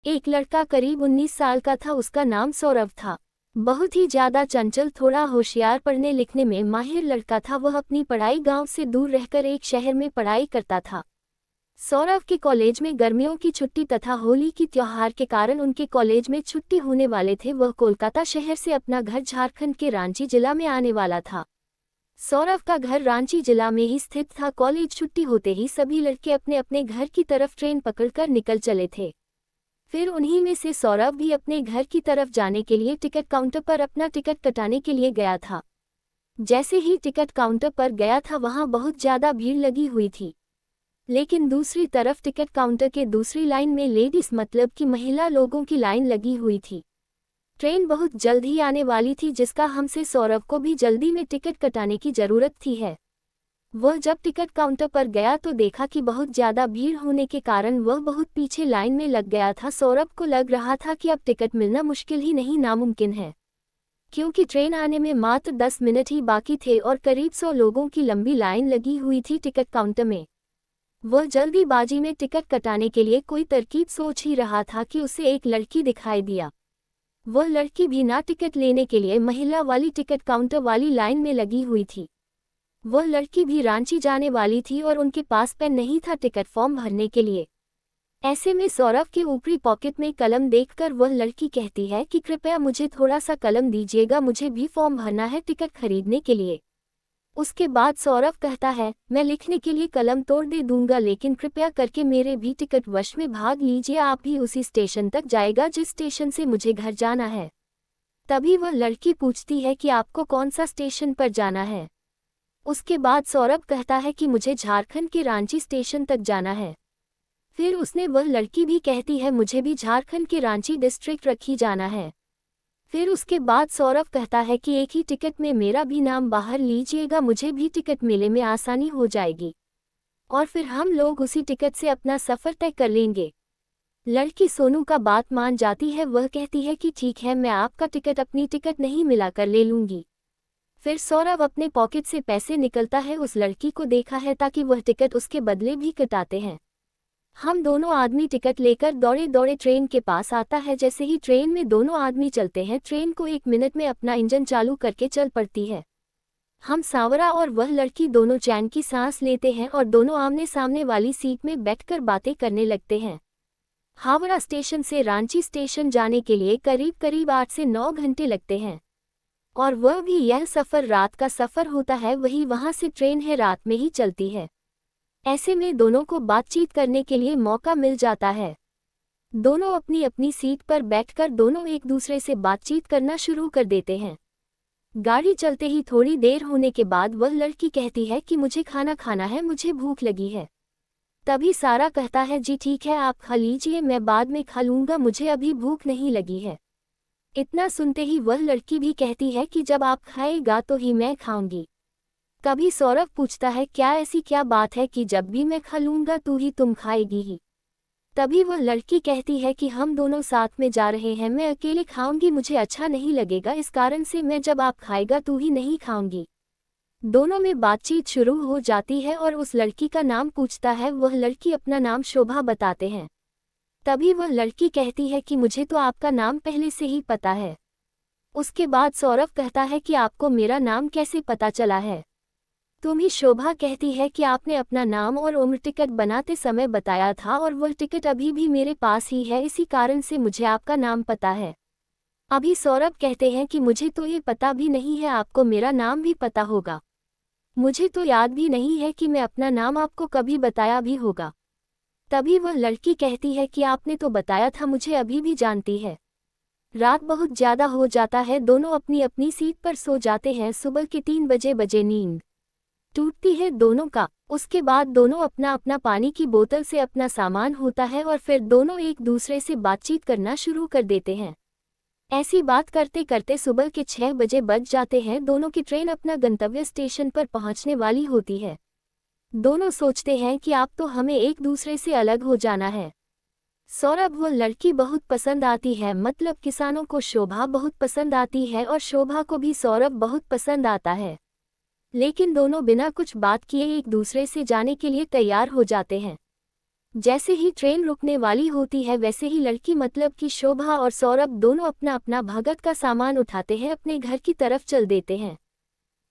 एक लड़का करीब 19 साल का था। उसका नाम सौरभ था। बहुत ही ज्यादा चंचल, थोड़ा होशियार, पढ़ने लिखने में माहिर लड़का था। वह अपनी पढ़ाई गांव से दूर रहकर एक शहर में पढ़ाई करता था। सौरभ के कॉलेज में गर्मियों की छुट्टी तथा होली की त्योहार के कारण उनके कॉलेज में छुट्टी होने वाले थे। वह कोलकाता शहर से अपना घर झारखंड के रांची जिला में आने वाला था। सौरभ का घर रांची जिला में ही स्थित था। कॉलेज छुट्टी होते ही सभी लड़के अपने अपने घर की तरफ ट्रेन पकड़कर निकल चले थे। फिर उन्हीं में से सौरभ भी अपने घर की तरफ जाने के लिए टिकट काउंटर पर अपना टिकट कटाने के लिए गया था। जैसे ही टिकट काउंटर पर गया था, वहां बहुत ज्यादा भीड़ लगी हुई थी। लेकिन दूसरी तरफ टिकट काउंटर के दूसरी लाइन में लेडीज मतलब कि महिला लोगों की लाइन लगी हुई थी। ट्रेन बहुत जल्द ही आने वाली थी, जिसका हमसे सौरभ को भी जल्दी में टिकट कटाने की जरूरत थी है। वह जब टिकट काउंटर पर गया तो देखा कि बहुत ज्यादा भीड़ होने के कारण वह बहुत पीछे लाइन में लग गया था। सौरभ को लग रहा था कि अब टिकट मिलना मुश्किल ही नहीं नामुमकिन है, क्योंकि ट्रेन आने में मात्र 10 मिनट ही बाकी थे और करीब 100 लोगों की लंबी लाइन लगी हुई थी टिकट काउंटर में। वह जल्दीबाजी में टिकट कटाने के लिए कोई तरकीब सोच ही रहा था कि उसे एक लड़की दिखाई दिया। वह लड़की भी ना टिकट लेने के लिए महिला वाली टिकट काउंटर वाली लाइन में लगी हुई थी। वह लड़की भी रांची जाने वाली थी और उनके पास पेन नहीं था टिकट फॉर्म भरने के लिए। ऐसे में सौरभ के ऊपरी पॉकेट में कलम देखकर वह लड़की कहती है कि कृपया मुझे थोड़ा सा कलम दीजिएगा, मुझे भी फॉर्म भरना है टिकट खरीदने के लिए। उसके बाद सौरभ कहता है, मैं लिखने के लिए कलम तोड़ दे दूंगा, लेकिन कृपया करके मेरे भी टिकट वश में भाग लीजिए। आप भी उसी स्टेशन तक जाएगा जिस स्टेशन से मुझे घर जाना है। तभी वह लड़की पूछती है कि आपको कौन सा स्टेशन पर जाना है। उसके बाद सौरभ कहता है कि मुझे झारखंड के रांची स्टेशन तक जाना है। फिर उसने वह लड़की भी कहती है मुझे भी झारखंड के रांची डिस्ट्रिक्ट रखी जाना है। फिर उसके बाद सौरभ कहता है कि एक ही टिकट में मेरा भी नाम बाहर लीजिएगा, मुझे भी टिकट मिलने में आसानी हो जाएगी और फिर हम लोग उसी टिकट से अपना सफ़र तय कर लेंगे। लड़की सोनू का बात मान जाती है। वह कहती है कि ठीक है, मैं आपका टिकट अपनी टिकट नहीं मिलाकर ले लूँगी। फिर सौरभ अपने पॉकेट से पैसे निकलता है। उस लड़की को देखा है ताकि वह टिकट उसके बदले भी कटाते हैं। हम दोनों आदमी टिकट लेकर दौड़े दौड़े ट्रेन के पास आता है। जैसे ही ट्रेन में दोनों आदमी चलते हैं, ट्रेन को 1 मिनट में अपना इंजन चालू करके चल पड़ती है। हम सांवरा और वह लड़की दोनों चैन की सांस लेते हैं और दोनों आमने सामने वाली सीट में बैठकर बातें करने लगते हैं। हावड़ा स्टेशन से रांची स्टेशन जाने के लिए करीब करीब 8 से 9 घंटे लगते हैं और वह भी यह सफ़र रात का सफ़र होता है। वही वहाँ से ट्रेन है, रात में ही चलती है। ऐसे में दोनों को बातचीत करने के लिए मौका मिल जाता है। दोनों अपनी अपनी सीट पर बैठकर दोनों एक दूसरे से बातचीत करना शुरू कर देते हैं। गाड़ी चलते ही थोड़ी देर होने के बाद वह लड़की कहती है कि मुझे खाना खाना है, मुझे भूख लगी है। तभी सारा कहता है जी ठीक है, आप खा लीजिए, मैं बाद में खा लूँगा, मुझे अभी भूख नहीं लगी है। इतना सुनते ही वह लड़की भी कहती है कि जब आप खाएगा तो ही मैं खाऊंगी। कभी सौरभ पूछता है क्या ऐसी क्या बात है कि जब भी मैं खा लूँगा तू ही तुम खाएगी ही। तभी वह लड़की कहती है कि हम दोनों साथ में जा रहे हैं, मैं अकेले खाऊंगी मुझे अच्छा नहीं लगेगा, इस कारण से मैं जब आप खाएगा तू ही नहीं खाऊंगी। दोनों में बातचीत शुरू हो जाती है और उस लड़की का नाम पूछता है। वह लड़की अपना नाम शोभा बताते हैं। तभी वह लड़की कहती है कि मुझे तो आपका नाम पहले से ही पता है। उसके बाद सौरभ कहता है कि आपको मेरा नाम कैसे पता चला है। तुम्ही शोभा कहती है कि आपने अपना नाम और उम्र टिकट बनाते समय बताया था और वह टिकट अभी भी मेरे पास ही है, इसी कारण से मुझे आपका नाम पता है। अभी सौरभ कहते हैं कि मुझे तो ये पता भी नहीं है, आपको मेरा नाम भी पता होगा। मुझे तो याद भी नहीं है कि मैं अपना नाम आपको कभी बताया भी होगा। तभी वह लड़की कहती है कि आपने तो बताया था, मुझे अभी भी जानती है। रात बहुत ज़्यादा हो जाता है, दोनों अपनी अपनी सीट पर सो जाते हैं। सुबह के 3 बजे नींद टूटती है दोनों का। उसके बाद दोनों अपना अपना पानी की बोतल से अपना सामान होता है और फिर दोनों एक दूसरे से बातचीत करना शुरू कर देते हैं। ऐसी बात करते करते सुबह के 6 बजे बज जाते हैं। दोनों की ट्रेन अपना गंतव्य स्टेशन पर पहुंचने वाली होती है। दोनों सोचते हैं कि अब तो हमें एक दूसरे से अलग हो जाना है। सौरभ वह लड़की बहुत पसंद आती है, मतलब किसानों को शोभा बहुत पसंद आती है और शोभा को भी सौरभ बहुत पसंद आता है। लेकिन दोनों बिना कुछ बात किए एक दूसरे से जाने के लिए तैयार हो जाते हैं। जैसे ही ट्रेन रुकने वाली होती है वैसे ही लड़की मतलब कि शोभा और सौरभ दोनों अपना अपना भगत का सामान उठाते हैं, अपने घर की तरफ चल देते हैं।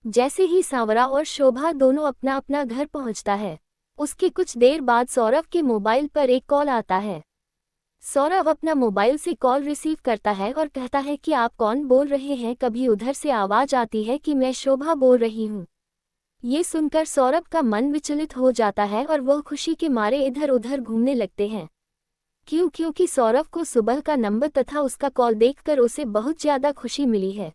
जैसे ही सांवरा और शोभा दोनों अपना अपना घर पहुंचता है, उसके कुछ देर बाद सौरभ के मोबाइल पर एक कॉल आता है। सौरभ अपना मोबाइल से कॉल रिसीव करता है और कहता है कि आप कौन बोल रहे हैं। कभी उधर से आवाज आती है कि मैं शोभा बोल रही हूँ। ये सुनकर सौरभ का मन विचलित हो जाता है और वह खुशी के मारे इधर उधर घूमने लगते हैं। क्योंकि सौरभ को सुबह का नंबर तथा उसका कॉल देखकर उसे बहुत ज्यादा खुशी मिली है।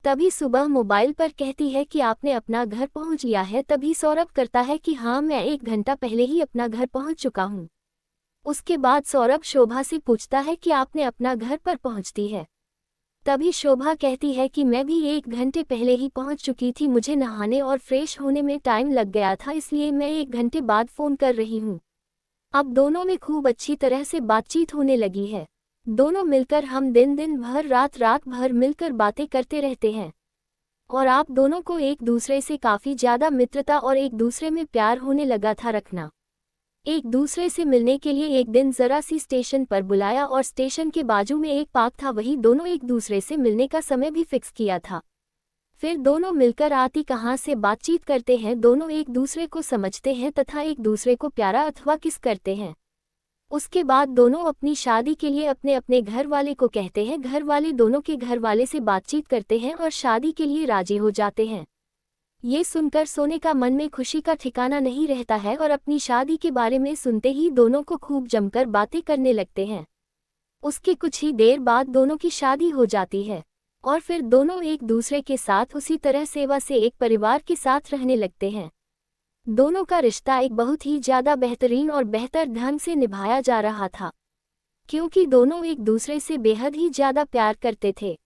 तभी सुबह मोबाइल पर कहती है कि आपने अपना घर पहुंच लिया है। तभी सौरभ करता है कि हाँ, मैं 1 घंटा पहले ही अपना घर पहुंच चुका हूँ। उसके बाद सौरभ शोभा से पूछता है कि आपने अपना घर पर पहुंचती है। तभी शोभा कहती है कि मैं भी 1 घंटे पहले ही पहुंच चुकी थी, मुझे नहाने और फ्रेश होने में टाइम लग गया था, इसलिए मैं 1 घंटे बाद फ़ोन कर रही हूँ। अब दोनों में खूब अच्छी तरह से बातचीत होने लगी है। दोनों मिलकर हम दिन भर रात भर मिलकर बातें करते रहते हैं और आप दोनों को एक दूसरे से काफ़ी ज़्यादा मित्रता और एक दूसरे में प्यार होने लगा था रखना। एक दूसरे से मिलने के लिए एक दिन जरा सी स्टेशन पर बुलाया और स्टेशन के बाजू में एक पार्क था, वहीं दोनों एक दूसरे से मिलने का समय भी फिक्स किया था। फिर दोनों मिलकर आती कहाँ से बातचीत करते हैं, दोनों एक दूसरे को समझते हैं तथा एक दूसरे को प्यारा अथवा किस करते हैं। उसके बाद दोनों अपनी शादी के लिए अपने अपने घर वाले को कहते हैं। घर वाले दोनों के घर वाले से बातचीत करते हैं और शादी के लिए राजी हो जाते हैं। ये सुनकर सोने का मन में खुशी का ठिकाना नहीं रहता है और अपनी शादी के बारे में सुनते ही दोनों को खूब जमकर बातें करने लगते हैं। उसके कुछ ही देर बाद दोनों की शादी हो जाती है और फिर दोनों एक दूसरे के साथ उसी तरह सेवा से एक परिवार के साथ रहने लगते हैं। दोनों का रिश्ता एक बहुत ही ज़्यादा बेहतरीन और बेहतर ढंग से निभाया जा रहा था, क्योंकि दोनों एक दूसरे से बेहद ही ज़्यादा प्यार करते थे।